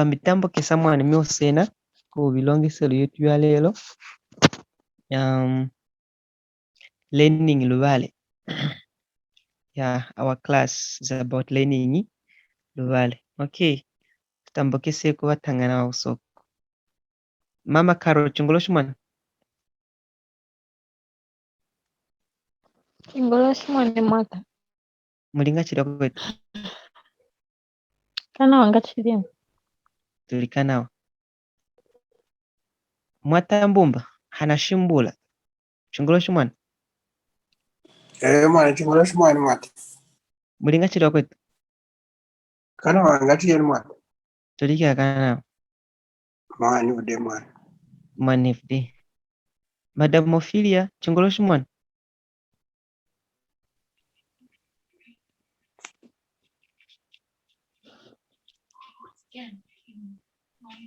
mitambokesa mwana myosena ku bilongeselo yetu ya leero learning Luvale. Yeah, our class is about learning Luvale. Okay, tutambokese kubatangana also. Mama Carol chungoloshi mwana. Chingoloshi mwana mwata. Mulinga chira kwetu. Kana wanga chirimu. Tulikanawa. Mwata mbumba hanashimbula. Chungoloshi mwana. Mwana chingoloshi mwana mwata. Mulinga chira kwetu. Kana wanga chirimu mwana. Tulika kana. Mwana ude mwana. Mwana ifde. Madam Ophelia chungoloshi mwana.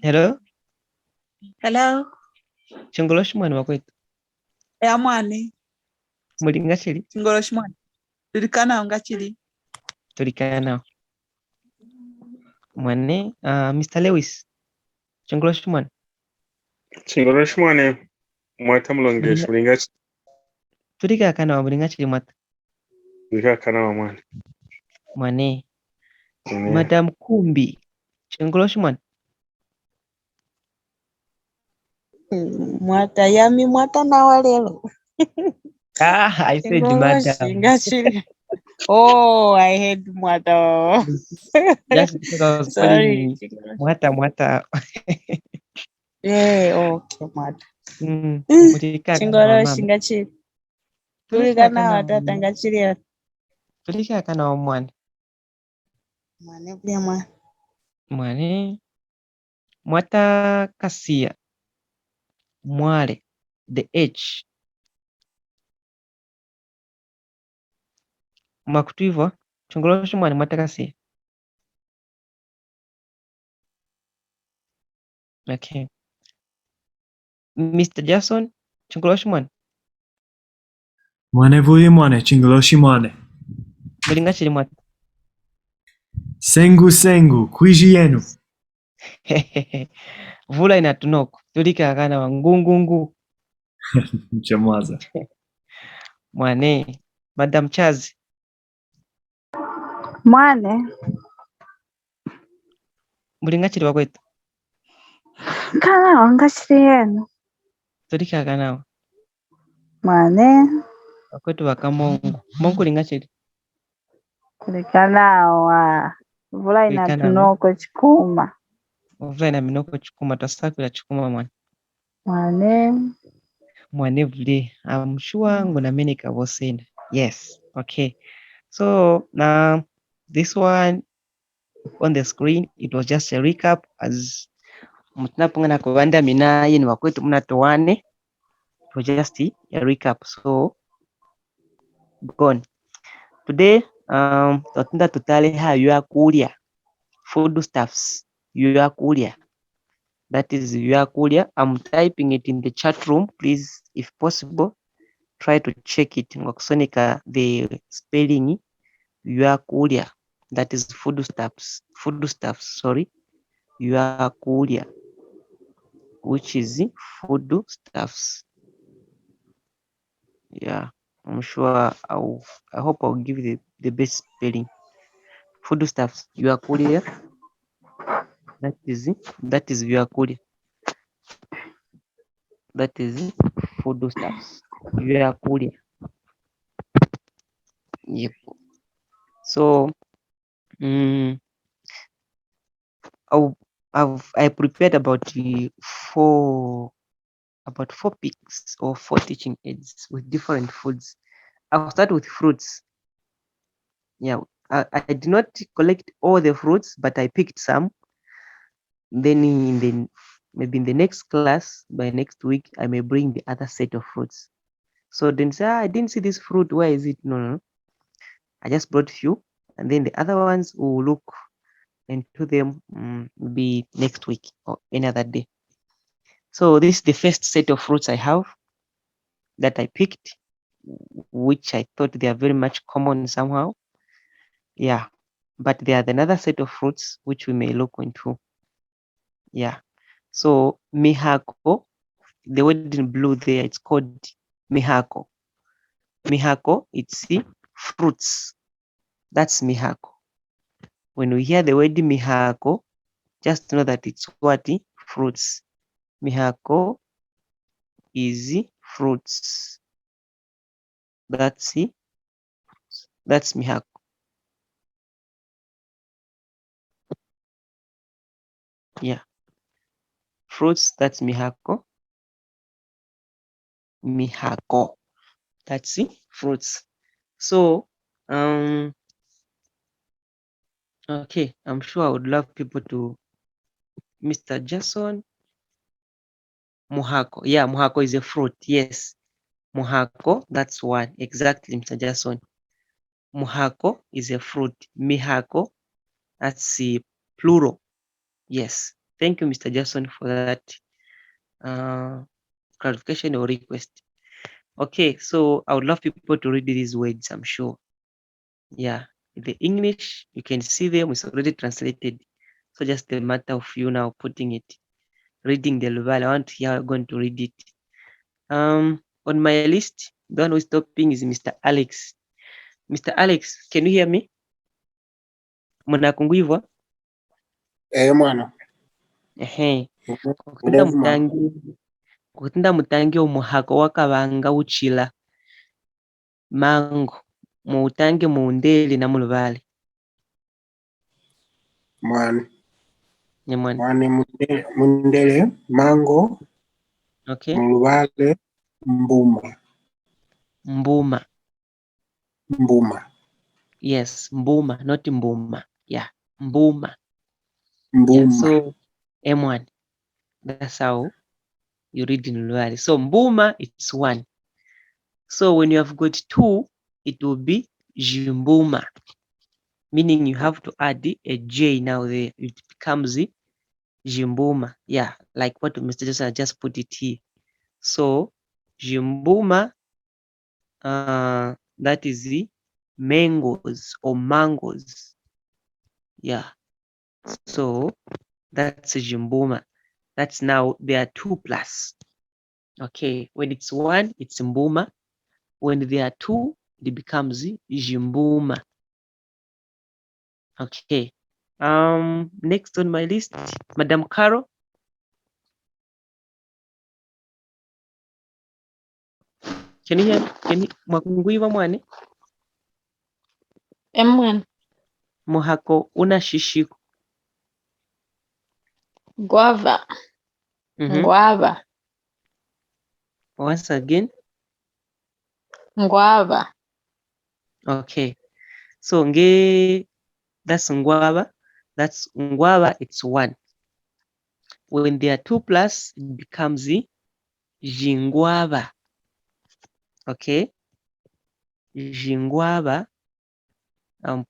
Hello? Hello? Chungoloshi mwana wakwetu. Ya mwani. Mulinga chiri? Chingoloshi mwana. Tulikana wanga chiri. Tulikana. Mwane, Mr. Lewis. Chungoloshi mwana. Chingoloshi mwana mwata mulongeshi mulinga Tulika kana wa mulinga chiri mwata. tulika kana wa mwana. Mwane. Madam Kumbi. Chungoloshi mwana. Mwata yami mwata na walelo. I said madam. Oh, I had mwata. Just because I was Sorry. calling mwata. Yeah, okay, mwata. Chingolo shingachiri. Tulika na watata ngachiri. Tulika kana wa mwana. Mwane pia mwana. Mwane. Mwata kasia. Mwale. The H. Makutu hivyo. Chungoloshi mwana mwata kasia. Okay. Mr. Jason. Chungoloshi mwana. Mwane vuli mwane, chingoloshi mwane. Mulinga chiri mwata. Sengu sengu, kuiji yenu. Vula inatunoko. Tulika kana wa ngungungu. Mchamaza. Mwane. Madam Chazi. Mwane. Mulinga chiri wakwetu. Kana wanga chiri yenu. Tulika kana wa. Mwane. Wakwetu wakamongo. Mongo linga chiri. Kulikana wa. Vula inatunoko chikuma. Vula ina minoko chikuma. Tasakula chikuma mwane. Mwane. Mwane vuli. I'm sure nguna menika wosenda. Yes. Okay. So now this one on the screen, it was just a recap as mutunapungana kubanda mina yini wakwetu munatowane. It was just a recap. So gone. Today, tutenda tutale ha yakulya. Foodstuffs. Yakulya. That is yakulya. I'm typing it in the chat room. Please, if possible, try to check it. Ngokusonika the spelling yakulya. That is foodstuffs. Foodstuffs, sorry. Yakulya, which is foodstuffs. Yeah, I'm sure I hope I'll give you the best spelling. Foodstuffs, yakulya. That is yakulya. That is foodstuffs. Yakulya. Yep. So I prepared about four picks or 4 teaching aids with different foods. I'll start with fruits. Yeah, I did not collect all the fruits, but I picked some. Then maybe in the next class, by next week, I may bring the other set of fruits. So then say, I didn't see this fruit. Where is it? No. I just brought few, and then the other ones will look into them maybe next week or any other day. So this is the first set of fruits I have that I picked, which I thought they are very much common somehow. Yeah, but there are another set of fruits which we may look into. Yeah. So mihako, the word in blue there, it's called mihako. Mihako, it's fruits. That's mihako. When we hear the word mihako, just know that it's what? Fruits. Mihako is fruits. That's mihako. Yeah. Fruits, that's mihako. Mihako. That's fruits. So, okay, I'm sure I would love people to Mr. Jason. Muhako. Yeah, muhako is a fruit. Yes. Muhako, that's one. Exactly, Mr. Jason. Muhako is a fruit. Mihako, that's the plural. Yes. Thank you, Mr. Jason, for that clarification or request. Okay, so I would love people to read these words, I'm sure. Yeah, the English, you can see them, it's already translated. So just a matter of you now putting it, reading the Luvale. I want to hear how you're going to read it. On my list, the one who's stopping is Mr. Alex. Mr. Alex, can you hear me? Munakungwivwa? Mwana. Ehe. Udevu mwana. Kutinda mutangi omuhako wakabanga uchila mango muutange muundeli na muluvale. Mwana. Nyamwani. Mwana mundele mango. Okay. Muluvale mbuma. Mbuma. Mbuma. Yes, mbuma, not mbuma. Yeah, mbuma. Mbuma. Yeah, so M1. That's how you read in Luvale. So mbuma, it's one. So when you have got two, it will be jimbuma. Meaning you have to add a J now there. It becomes jimbuma. Yeah, like what Mr. Joseph just put it here. So jimbuma, that is the mangoes or mangoes. Yeah. So that's jimbuma. That's now there are 2 plus. Okay. When it's 1, it's mbuma. When there are 2, it becomes jimbuma. Okay. Next on my list, Madam Caro. Can you hear? Can you mwakungwiva mwane? M1. Muhako una shishiko. Guava. Guava. Once again. Guava. Okay. So that's ngwaba. That's ngwaba, it's 1. When there are 2 plus, it becomes jingwaba. Okay. Jingwaba. I'm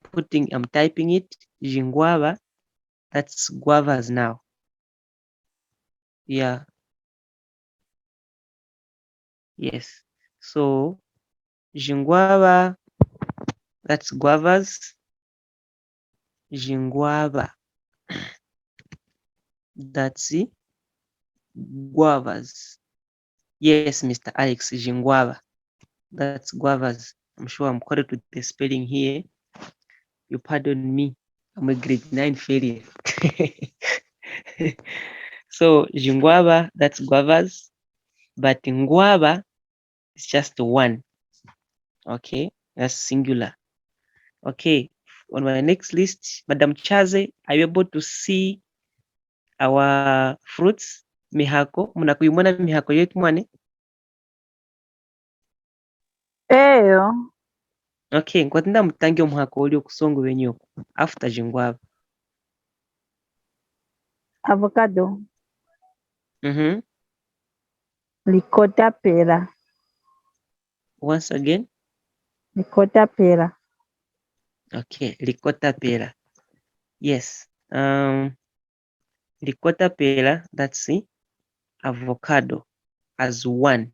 typing it. Jingwaba. That's guavas now. Yeah. Yes. So jingwaba, that's guavas. Jingwaba. That's guavas. Yes, Mr. Alex, jingwaba. That's guavas. I'm sure I'm correct with the spelling here. You pardon me. I'm a grade 9 failure. So jingwaba, that's guavas. But ngwaba is just 1. Okay, that's singular. Okay, on my next list, Madam Chaze, are you able to see our fruits? Mihako, munakuimona mihako yetu mwane? Eyo. Okay, nkwatinda mutange omuhako oli okusonga wenyoku after jingwaba. Avocado. Ricotta pera. Once again. Ricotta pera. Okay, ricotta pera. Yes. Ricotta pera, that's avocado as 1.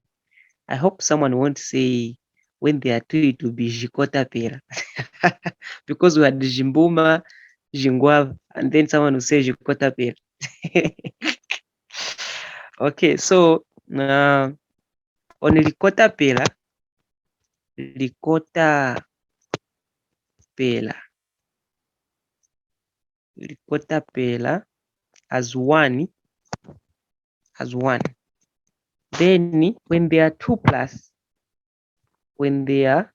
I hope someone won't say when there are 2 it will be jicota pera. Because we had jimbuma, jingwava, and then someone will say jicota pera. Okay, so on Likota Pela, Likota Pela as one. Then when they are 2 plus, when they are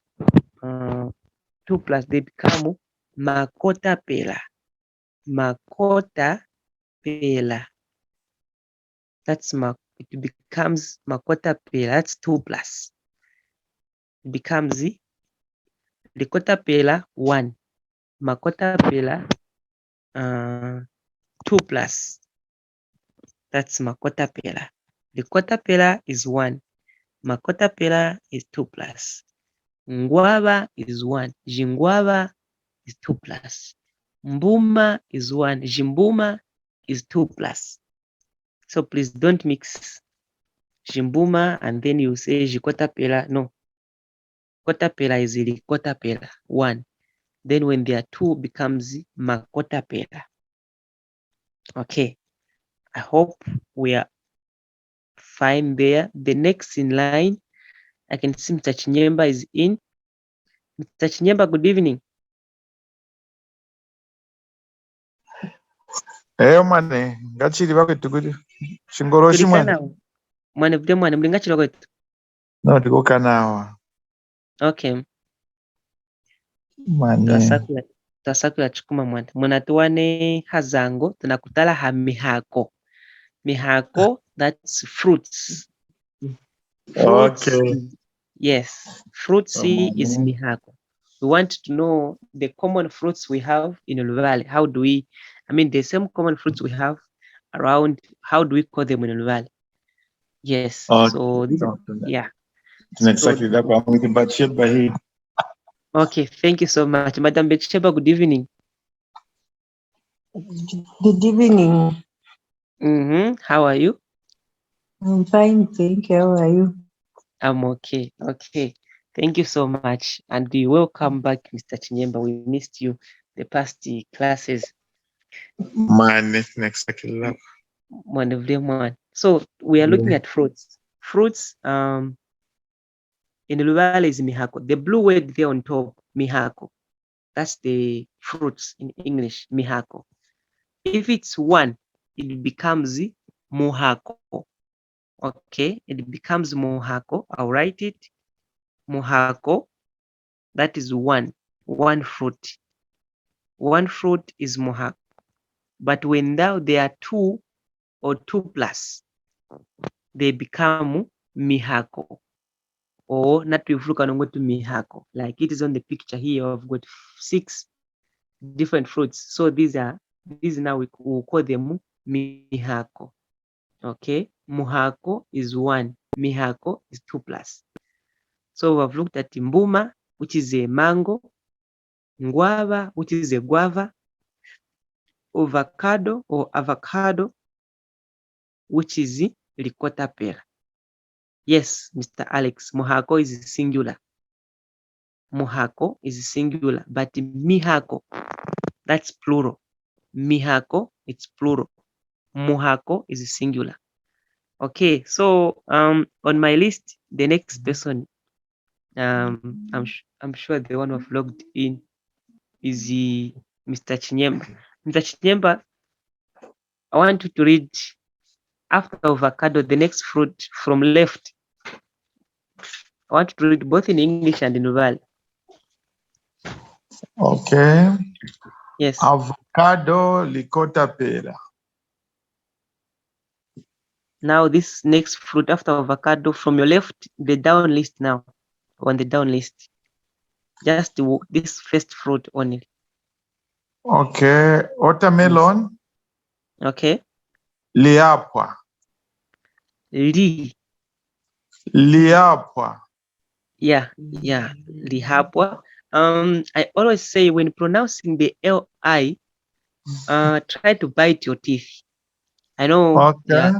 2 plus, they become Makota Pela. Makota Pela. That's it becomes Makota Pela. That's 2 plus. It becomes Likota Pela 1. Makota Pela 2 plus. That's Makota Pela. Likota Pela is 1. Makota Pela is 2 plus. Ngwava is 1. Jingwava is 2 plus. Mbuma is 1. Jimbuma is 2 plus. So please don't mix Jimbuma and then you say Jikota Pela. No. Kota Pela is Likota Pela 1. Then when there are 2 becomes Makota Pela. Okay. I hope we are fine there. The next in line, I can see Mr. Chinyama is in. Mr. Chinyama, good evening. Mane, ngachiri vakwetu kuti chingoroshi mwane. Mwane vile mwane mlingachira kwetu. No, tikokanawa. Okay. Mane. Twasakula chikuma mwane. Munatuwane hazango, tunakutala ha mihako. Mihako, that's fruits. Fruits. Okay. Yes, fruits is mihako. We want to know the common fruits we have in Luvale. How do we, the same common fruits we have around, how do we call them in Luvale? Yes, so this, yeah. Okay, thank you so much. Madam Betsheba, good evening. Good evening. How are you? I'm fine, thank you. How are you? I'm okay. Okay. Thank you so much. And we welcome back, Mr. Chinyama. We missed you the past classes. So we are looking at fruits. Fruits in Luvale is mihako. The blue word there on top, mihako. That's the fruits in English, mihako. If it's 1, it becomes muhako. Okay, it becomes muhako. I'll write it. Muhako. That is 1 fruit. 1 fruit is muhako. But when now there are 2 or 2 plus, they become mihako. Or not to mihako. Like it is on the picture here. I've got 6 different fruits. So these now we call them mihako. Okay, muhako is 1, mihako is 2 plus. So we've looked at mbuma, which is a mango, nguava, which is a guava, avocado, which is Likota Pela. Yes, Mr. Alex, muhako is singular. Muhako is singular, but mihako, that's plural. Mihako, it's plural. Muhako is singular. Okay, so on my list, the next person, I'm sure the one who've logged in is Mr. Chinyama. Mr. Chinyama, I want you to read after avocado, the next fruit from left. I want you to read both in English and in Luvale. Okay. Yes. Avocado, Likota Pela. Now this next fruit after avocado from your left, the down list now, on the down list. Just this first fruit only. Okay. Watermelon. Okay. Liapwa. Liapwa. Yeah, lihapwa. I always say when pronouncing the L-I, try to bite your teeth. I know. Okay.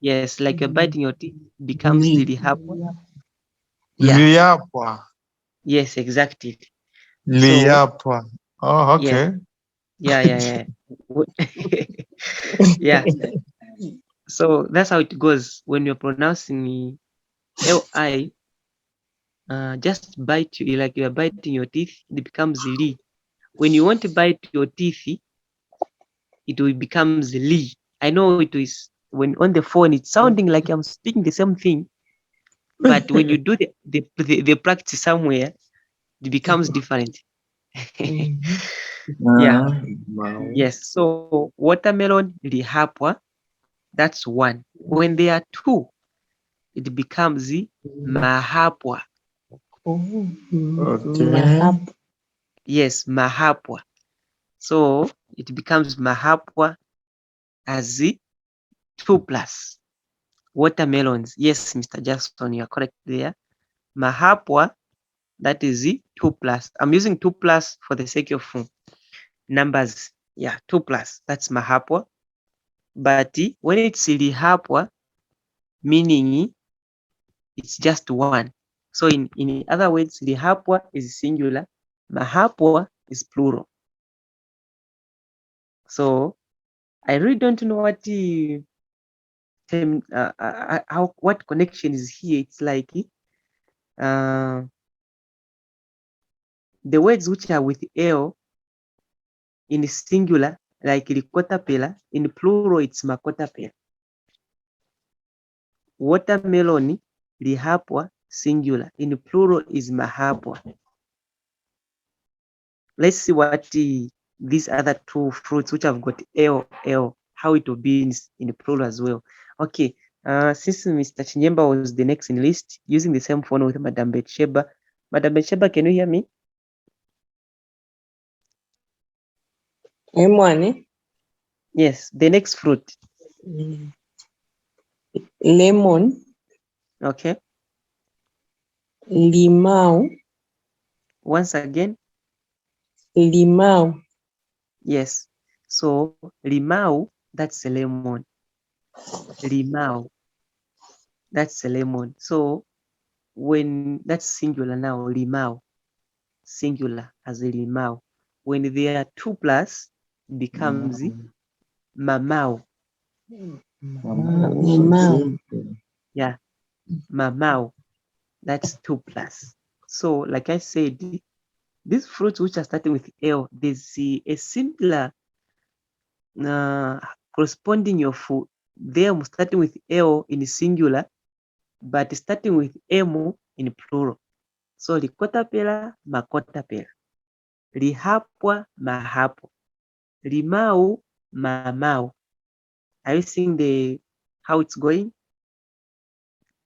Yes, like you're biting your teeth becomes the lihapwa. Yeah. Liapwa. Yes, exactly. Liapwa. Oh, okay. Yeah. Yeah. So that's how it goes when you're pronouncing li. Just bite like you're biting your teeth, it becomes li. When you want to bite your teeth, it will becomes li. I know it is when on the phone it's sounding like I'm speaking the same thing, but when you do the practice somewhere, it becomes different. Yeah. Yes. So watermelon lihapwa, that's one. When there are two, it becomes mahapwa. Okay. Yes, mahapwa. So it becomes mahapwa as 2+. Watermelons. Yes, Mr. Jackson, you are correct there. Mahapwa, that is 2+. I'm using 2+ for the sake of numbers. Yeah, 2+. That's mahapwa. But when it's lihapwa, meaning it's just one. So in other words, lihapwa is singular, mahapwa is plural. So I really don't know what connection is here. It's like the words which are with L in singular, like likotapela, in plural it's makotapela. Watermelon, lihapwa, singular, in plural is mahapwa. Let's see what these other two fruits which have got L, how it will be in the plural as well. Okay, since Mr. Chinyama was the next in list, using the same phone with Madam Betsheba. Madam Betsheba, can you hear me? Yes, the next fruit. Lemon, Okay. limau, Once again. limau. Yes. So limau, that's a lemon. Limau, that's a lemon. So when that's singular now, limau, singular as a limau. When there are 2+, it becomes mamau. Limau. Yeah, mamau. That's 2+. So like I said, these fruits which are starting with L, there's a simpler corresponding of them starting with L in singular, but starting with M in plural. So likotapela, makotapela. Lihapwa, mahapwa. Limau, mamau. Are you seeing how it's going?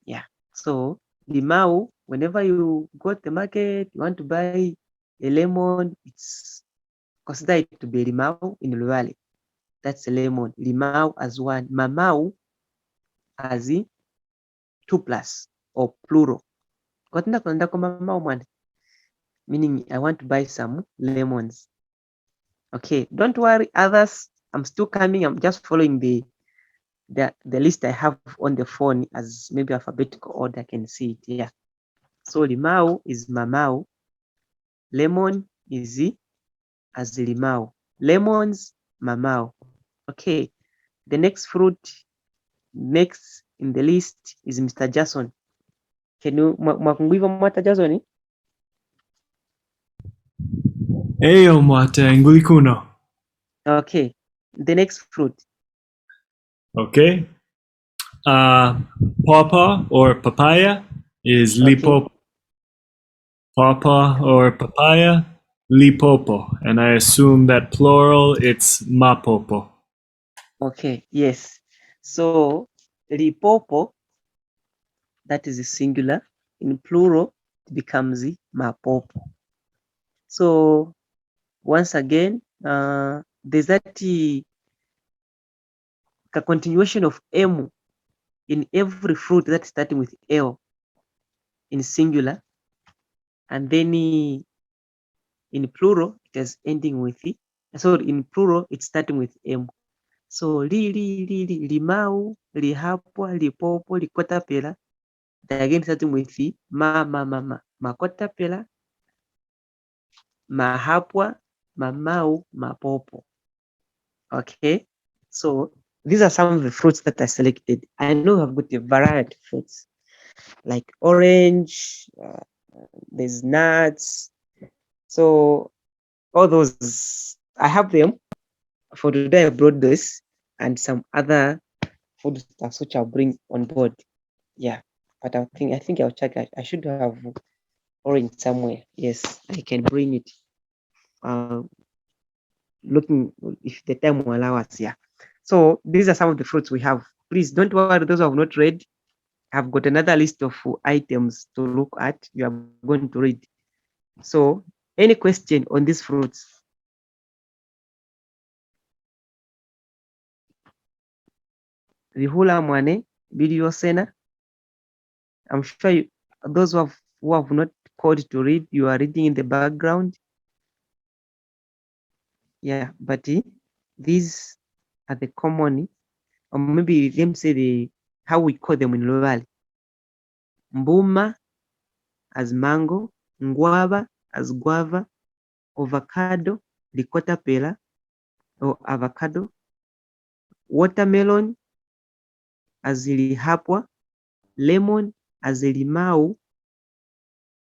Yeah. So limau, whenever you go to the market, you want to buy a lemon, it's considered to be limau in Luvale. That's a lemon. Limau as one. Mamau as 2+ or plural. Meaning I want to buy some lemons. Okay, don't worry, others. I'm still coming. I'm just following the list I have on the phone as maybe alphabetical order. I can see it here. So limau is mamau. Lemon is as limau. Lemons, mamau. Okay, the next fruit next in the list is Mr. Jason. Can you Mr. Jason? Eyo mwate ngulikuno. Okay, the next fruit. Okay. Pawpaw or papaya is lipopo. Pawpaw or papaya, lipopo. And I assume that plural, it's mapopo. Okay, yes. So lipopo, that is a singular. In plural, it becomes mapopo. So once again, there's that a continuation of M in every fruit that's starting with L in singular, and then in plural it is ending with in plural it's starting with M. So limau, lihapwa, lipopo, likotapela, they're again starting with makotapela, mahapwa, mamau, mapopo. Okay, so these are some of the fruits that I selected. I know I've got a variety of fruits like orange, there's nuts. So all those, I have them. For today, I brought this and some other food stuff which I'll bring on board. Yeah, but I think I'll check. I should have orange somewhere. Yes, I can bring it. Looking if the time will allow us. Yeah. So these are some of the fruits we have. Please don't worry, those who have not read. I've got another list of items to look at. You are going to read. So, any question on these fruits? Vihula mwane, video sena. I'm sure those who have not called to read, you are reading in the background. Yeah, but these are the common, or maybe them say how we call them in Luvale. Mbuma as mango, nguava as guava, avocado, ricotta pera or avocado, watermelon as lihapwa, lemon as limau,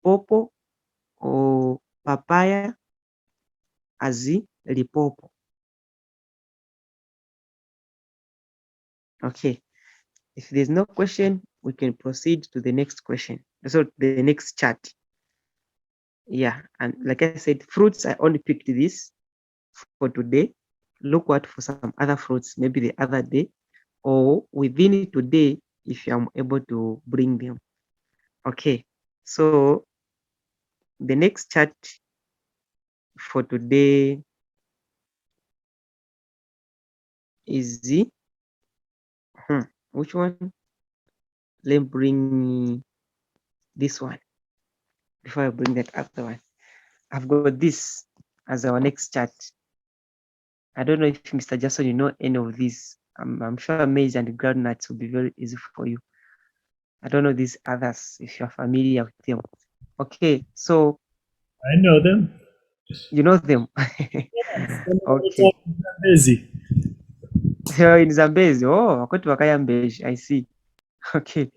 popo or papaya as lipopo. Okay, if there's no question, we can proceed to the next question. So the next chart. Yeah, and like I said, fruits, I only picked this for today. Look out for some other fruits, maybe the other day, or within today, if I'm able to bring them. Okay, so the next chart for today is the, which one? Let me bring this one before I bring that other one. I've got this as our next chart. I don't know if Mr. Jason, you know any of these. I'm sure maize and groundnuts will be very easy for you. I don't know these others if you're familiar with them. Okay, so I know them. you know them. Yes, they're Okay. busy. You're in Zambezi. Oh, wakati wakayambeji. I see. Okay.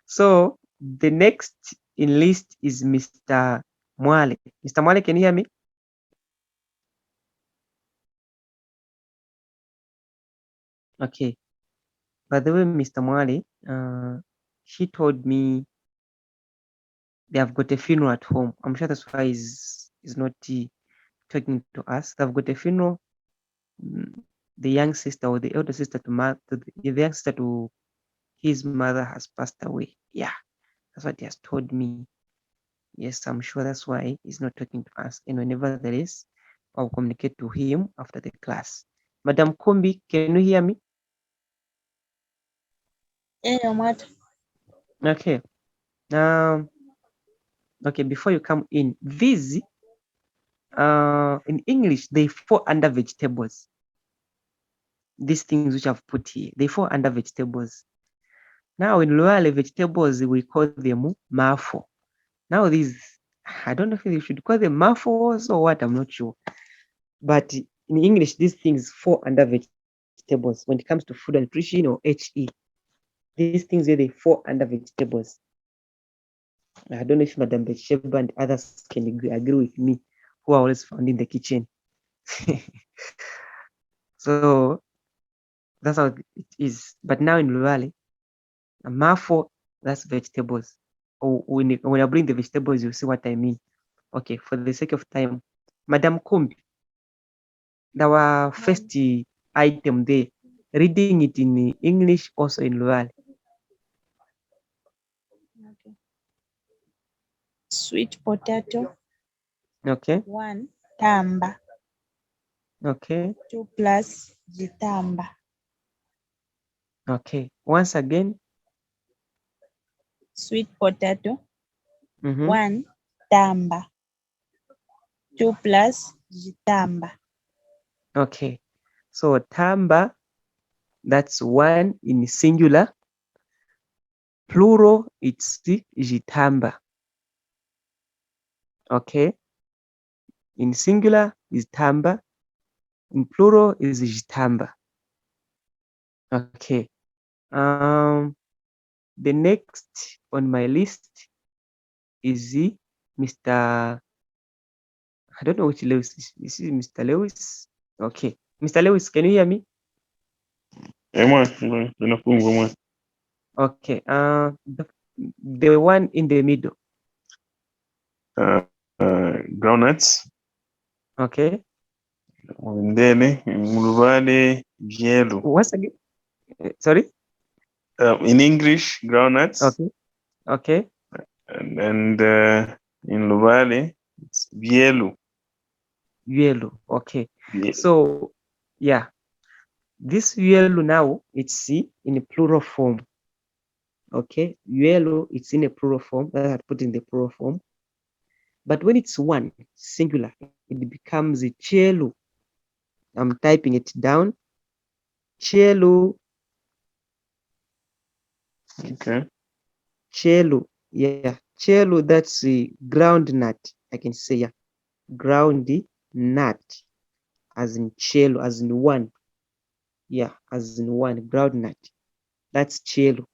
So the next in list is Mr. Mwale. Mr. Mwale, can you hear me? Okay. By the way, Mr. Mwale, he told me they have got a funeral at home. I'm sure that's why he's not talking to us. They've got a funeral. The young sister or the elder sister the young sister to his mother has passed away. Yeah, that's what he has told me. Yes, I'm sure that's why he's not talking to us. And whenever there is, I'll communicate to him after the class. Madam Kumbi, can you hear me? Yeah, what? Okay. Okay, before you come in, these in English they fall under vegetables. These things which I've put here, they fall under vegetables. Now in Luvale, vegetables we call them mafo. Now these, I don't know if you should call them mafos or what, I'm not sure. But in English, these things fall under vegetables when it comes to food and nutrition or HE. These things where they fall under vegetables. I don't know if Madam Betsheba and others can agree with me, who are always found in the kitchen. So that's how it is. But now in Luvale, a mafo, that's vegetables. Or when I bring the vegetables, you'll see what I mean. Okay, for the sake of time, Madam Kumbi, our first item there, reading it in English, also in Luvale. Okay. Sweet potato. Okay. 1 tamba. Okay. 2 plus jitamba. Okay. Once again. Sweet potato. 1 tamba. 2 plus jitamba. Okay. So tamba, that's 1 in singular. Plural, it's jitamba. Okay. In singular is tamba. in plural is jitamba. Okay. The next on my list is Mr. I don't know which Lewis. This is Mr. Lewis. Okay. Mr. Lewis, can you hear me? Okay. The one in the middle. Groundnuts. Okay. Ndele, Luvale, Yellow. Once again. Sorry? In English, groundnuts. Okay. Okay. And in Luvale, it's yellow. Yellow. Okay. Yeah. So, yeah. This yellow now, it's in a plural form. Okay. Yellow, it's in a plural form. That I put in the plural form. But when it's one, singular, it becomes a chelo. I'm typing it down. Chelo. Okay. Chelo. Yeah. Chelo, that's the ground nut. I can say, yeah. Ground nut. As in chelo, as in one. Yeah, as in one. Ground nut. That's chelo.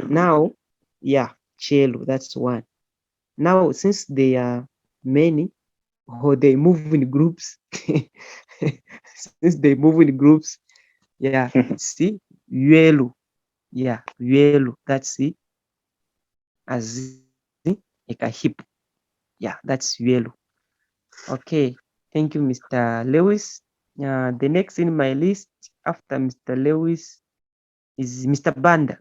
Now, yeah, chelo. That's one. Now, since they are many, or they move in groups, since they move in groups, yeah, it's the yellow. Yeah, yellow. That's the as like a hip. Yeah, that's yellow. Okay, thank you, Mr. Lewis. The next in my list after Mr. Lewis is Mr. Banda.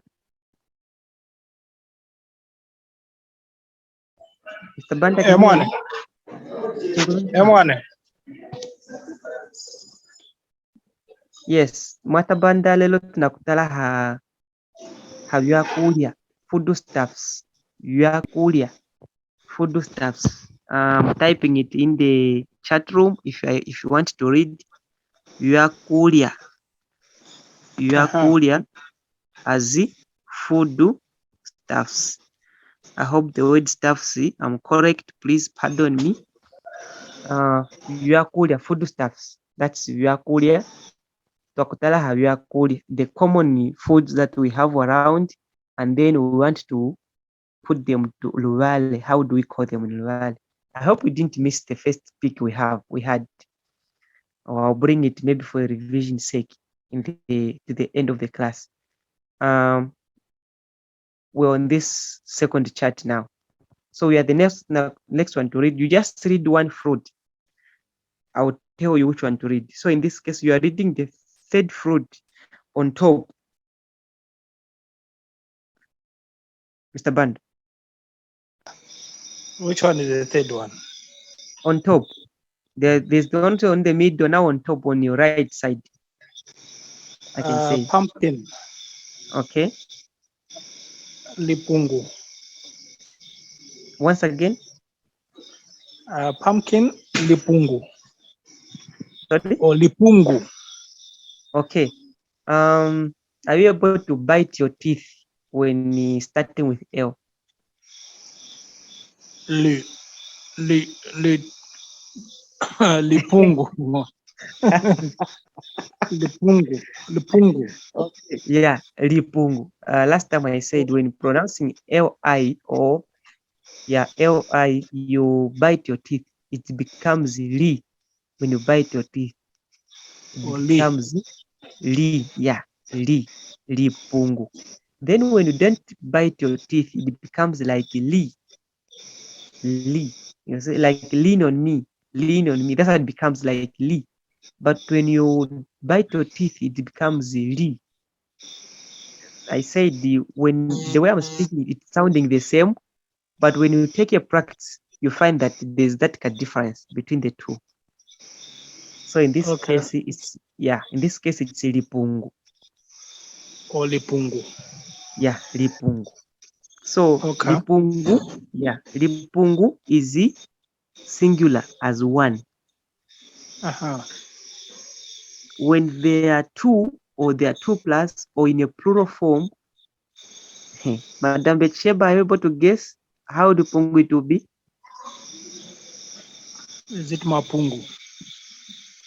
Mr. Banda, can you hear me? Yes, Mwata Banda lelo tunakutala ha vyakulya, foodstuffs, vyakulya, foodstuffs. Typing it in the chat room if you want to read vyakulya, vyakulya as food stuffs. I hope the word stuffs I'm correct. Please pardon me. Vyakulya, foodstuffs. That's vyakulya. Twakutala ha vyakulya, the common foods that we have around, and then we want to put them to Luvale. How do we call them in Luvale? I hope we didn't miss the first pick we had. Or I'll bring it maybe for a revision sake to the end of the class. We're on this second chart now. So we are the next one to read. You just read one fruit. I'll tell you which one to read. So in this case, you are reading the third fruit on top. Mr. Band. Which one is the third one? On top. There's the one on the middle, now on top on your right side. I can say. Pumpkin. Okay. Lipungu. Once again. Pumpkin, lipungu. Sorry? Or lipungu. Okay. Are you able to bite your teeth when starting with L? Lipungu. Lipungu. Okay. Yeah, lipungu. Last time I said when pronouncing L-I or L-I, you bite your teeth. It becomes li when you bite your teeth. It becomes li. Yeah, lipungu. Then when you don't bite your teeth, it becomes like li. You say like lean on me. That's how it becomes like li. But when you bite your teeth, it becomes li. I said when the way I'm speaking, it's sounding the same, but when you take a practice, you find that there's that difference between the two. So in this case, it's lipungu. Or lipungu. Yeah, lipungu. So lipungu is singular as one. When there are two or there are two plus or in a plural form, Madam Betsheba, are you able to guess how lipungu it will be? Is it mapungu?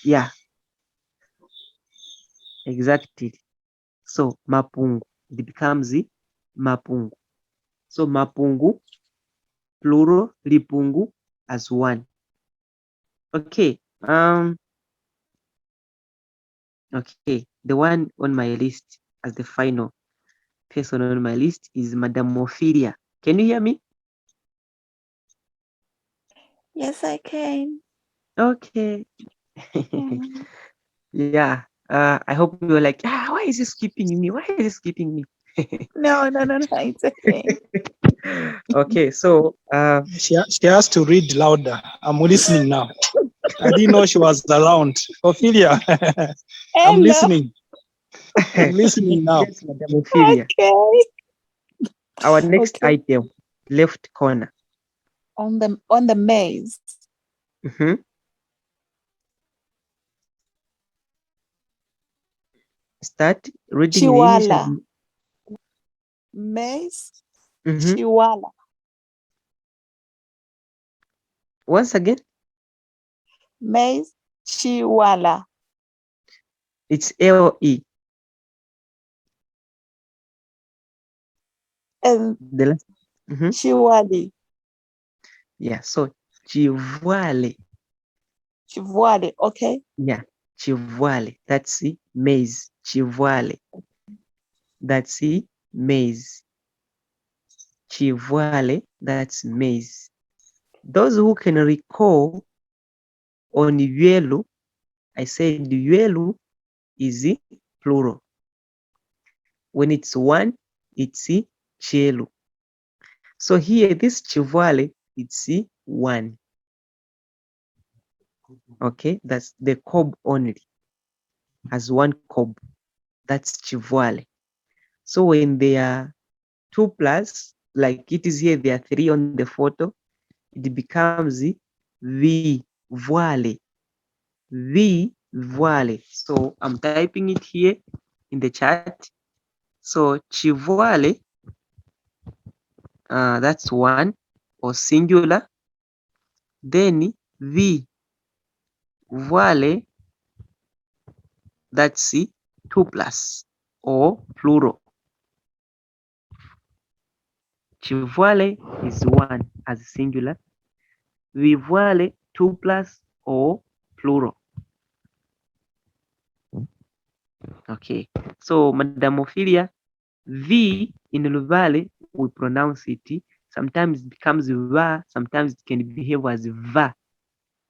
Yeah, Exactly. So mapungu, it becomes mapungu. So mapungu, plural, lipungu as one. Okay. Okay. The one on my list as the final person on my list is Madam Ophelia. Can you hear me? Yes, I can. Okay. Yeah. I hope you were like, why is he skipping me? Why is he skipping me? No, it's okay. Okay, so She has to read louder. I'm listening now. I didn't know she was around. Ophelia, I'm listening. I'm listening now. yes, Madam Ophelia. Okay. Our next Okay. item, left corner. On the maize. Mm-hmm. Start reading the Chiwala. initial. Maize. Mm-hmm. Chiwala. Once again, Maize. Chiwala. it's LE. And The last. Mm-hmm. Chiwali. Yeah, so chivuale. Chivuale, okay. Yeah, chivuale. That's the maize. Chivuale. That's the maize. Chivuale. That's maize. Those who can recall on yuelu, I said yuelu is the plural. When it's one, it's chelu. So here, this chivuale, it's one. Okay, that's the cob only, as one cob. That's chivuale. So when they are 2 plus, like it is here, there are 3 on the photo, it becomes v voile. V voile. So I'm typing it here in the chat. So chivuale, that's one or singular. Then v voile, that's 2 plus or plural. Chivuale is one as singular. Vivuale 2 plus or plural. Okay. So Madam Ophelia, V in Luvale, we pronounce it. Sometimes it becomes va, sometimes it can behave as va.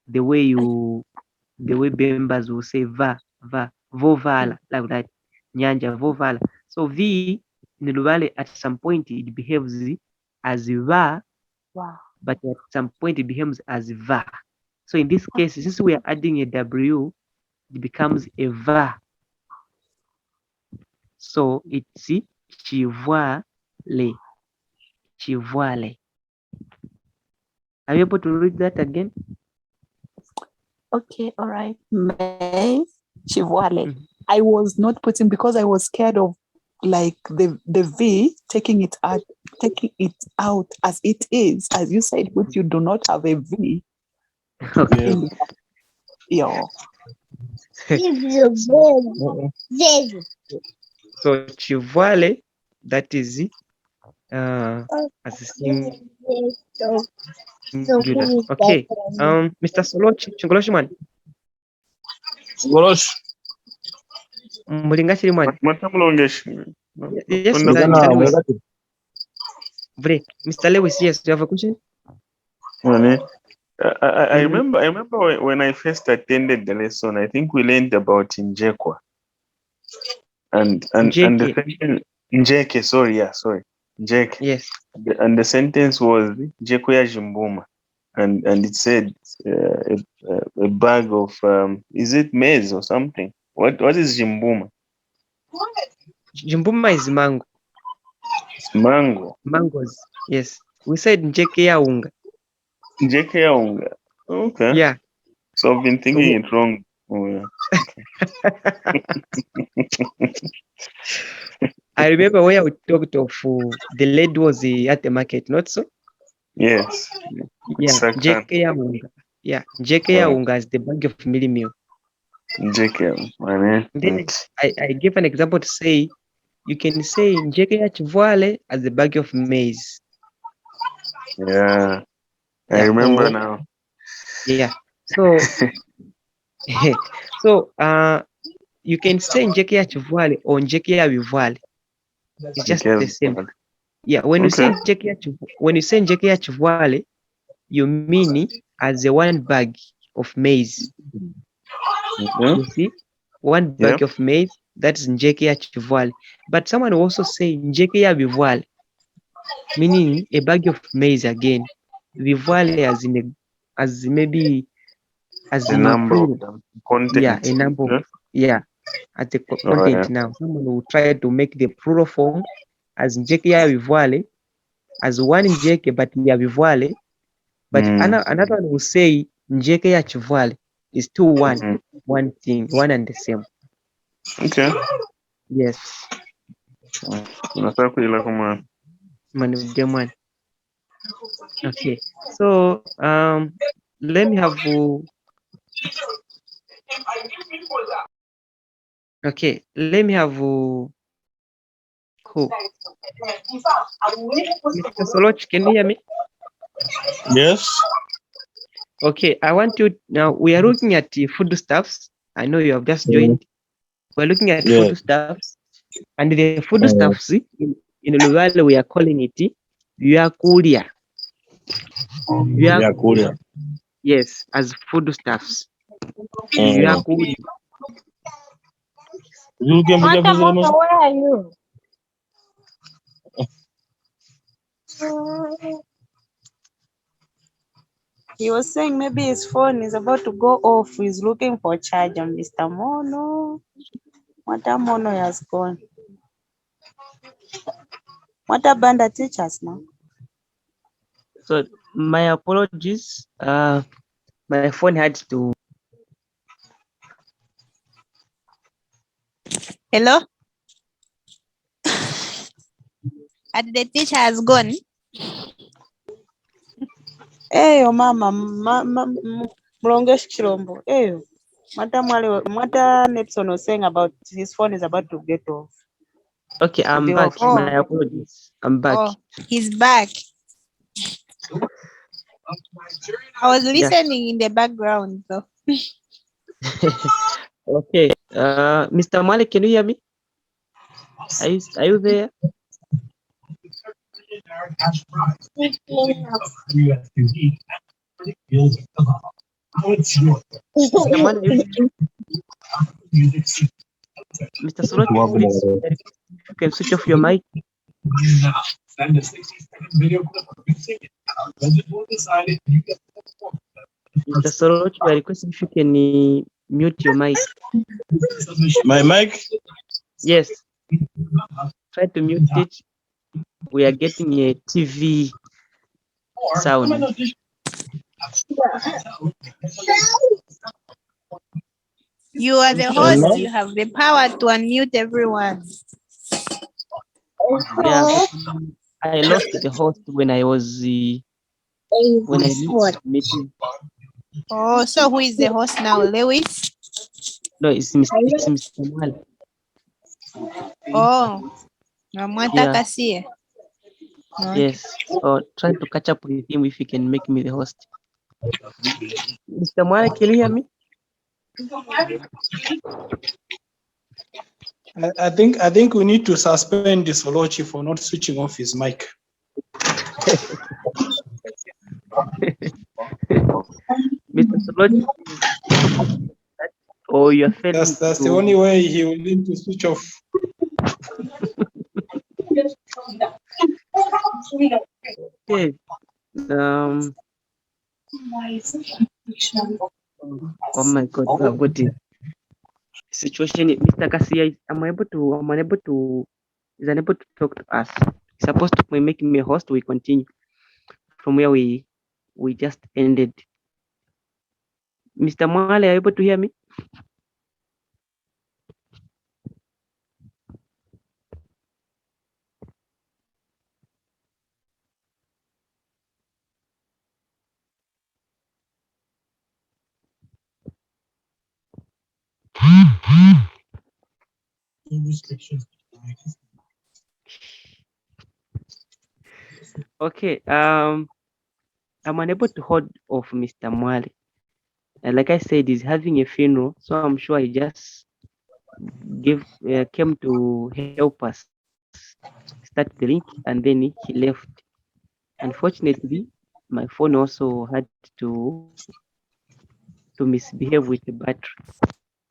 The way Bembas will say va, vovala, like that. Nyanja, vovala. So V in Luvale at some point it behaves as va, but at some point it becomes as va. So in this case, since we are adding a W, it becomes a va. So it's chivoile. Chivoile. Are you able to read that again? Okay, all right. Maize. Chivuale. I was not putting because I was scared of like the V taking it out as it is, as you said, which you do not have a V. Okay. Yeah. So chivoile, that is as a singular. Okay. Mr. Solochi, Chingoloshman. Gorosh. Mulingashiri man. Yes, Mr. Lewis. Break. Mr. Lewis, yes, you have a question? I remember when I first attended the lesson, I think we learned about Njekwa. And the section Njeke, sorry. Njeke. Yes. And the sentence was Njekwa ya Jimbuma. And it said a bag of is it maize or something? What is Jimbuma? Jimbuma is mango. It's mango. Mangoes. Yes. We said Njeke ya unga. Njeke ya unga. Okay. Yeah. So I've been thinking it wrong. Oh, yeah. I remember where we talked of the lady was at the market, not so? Yes. Yeah. Njeke ya unga. Yeah. Njeke ya unga is the bag of mealie meal. Njeke. Then I give an example to say, you can say Njeke ya chivale as a bag of maize. Yeah, I remember now. Yeah. So, so you can say Njeke ya chivale or Njeke ya vivale. It's just the same. Yeah. When you say Njeke ya chivale, you mean as a one bag of maize. You see, one bag of maize, that's Njeke ya chivale. But someone also say Njeke ya vivale, meaning a bag of maize again. Vivale as maybe as a in number plural. of them. Content. Yeah, a number of, at the content now. Someone will try to make the plural form as Njeke ya vivale, as one Njeke but ya vivale. But another one will say Njeke ya chivale is two one, one thing, one and the same. Okay. Yes. Man. Okay. So let me have okay, let me have who? Mr. Soloch, can you hear me? Yes. Okay, I want you now. We are looking at the foodstuffs. I know you have just joined. We're looking at foodstuffs, and the foodstuffs in Luvale we are calling it Vyakulia. Vyakulia. Yes, as foodstuffs. Vyakulia. Mata, where are you? He was saying maybe his phone is about to go off. He's looking for charger, Mr. Mono. Mata Mono has gone. Mata Banda, teach us now. So my apologies. My phone had to. Hello? And the teacher has gone. Hey, mama, Mlongesh Chirombo. Hey, Mata Nepson was saying about his phone is about to get off. Okay, I'm back. Oh. My apologies. I'm back. Oh, he's back. I was listening in the background, though. Okay. Mr. Malik, can you hear me? Are you there? Mr. Malik, are you there? Mr. Solot, please, if you can switch off your mic. Mr. Solot, we are requesting if you can mute your mic. My mic? Yes. Try to mute it. We are getting a TV sound. You are the host. You have the power to unmute everyone. Yeah, but I lost the host when I was when I missed the meeting. Oh, so who is the host now, Lewis? No, it's Mr. Malik. Oh, Mwanta Kasie. Yes. So try to catch up with him if he can make me the host. Mr. Malik, can you hear me? I think we need to suspend this Solochi for not switching off his mic. Mr. Solochi, or you're failing That's the only way he will need to switch off. Okay. Oh my God, we have got the situation. Mr. Kasia is unable to talk to us. He's supposed to be making me a host. We continue from where we just ended. Mr. Mwale, are you able to hear me? Okay. I'm unable to hold off Mr. Mwale. Like I said, he's having a funeral, so I'm sure he just came to help us start the link, and then he left. Unfortunately, my phone also had to misbehave with the battery.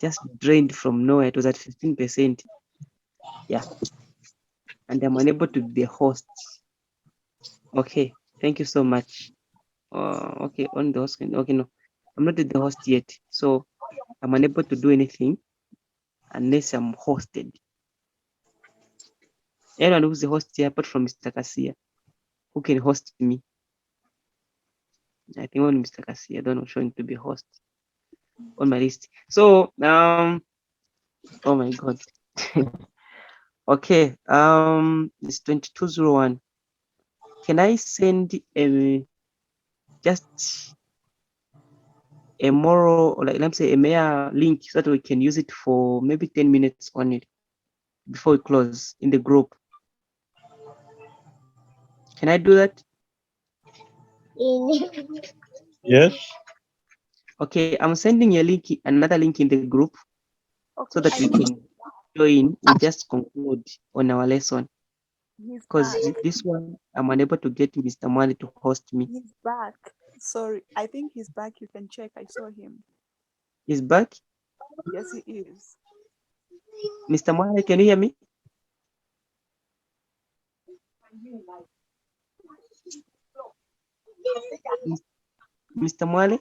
Just drained from nowhere. It was at 15%. Yeah, and I'm unable to be the host. Okay, thank you so much. Okay, on the host. Okay, no, I'm not the host yet, so I'm unable to do anything unless I'm hosted. Anyone who's the host here, apart from Mr. Kasia, who can host me? I think only Mr. Kasia, I don't know, showing to be host on my list. So, oh my God. Okay, it's 2201. Can I send just a moral, or like, let me say a mere link so that we can use it for maybe 10 minutes only before we close in the group? Can I do that? Yes. Okay, I'm sending a link, another link in the group, so that we can join. We just conclude on our lesson. Because this one, I'm unable to get Mr. Mali to host me. He's back. Sorry, I think he's back. You can check. I saw him. He's back? Yes, he is. Mr. Mali, can you hear me? Mr. Mwale?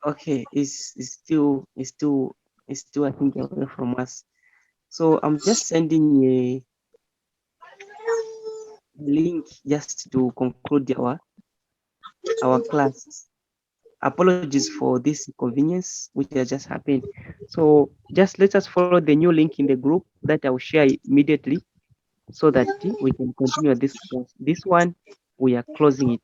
Okay, it's still I think away from us. So I'm just sending a link just to conclude our class. Apologies for this inconvenience which has just happened. So just let us follow the new link in the group that I will share immediately, so that we can continue this class. This one, we are closing it.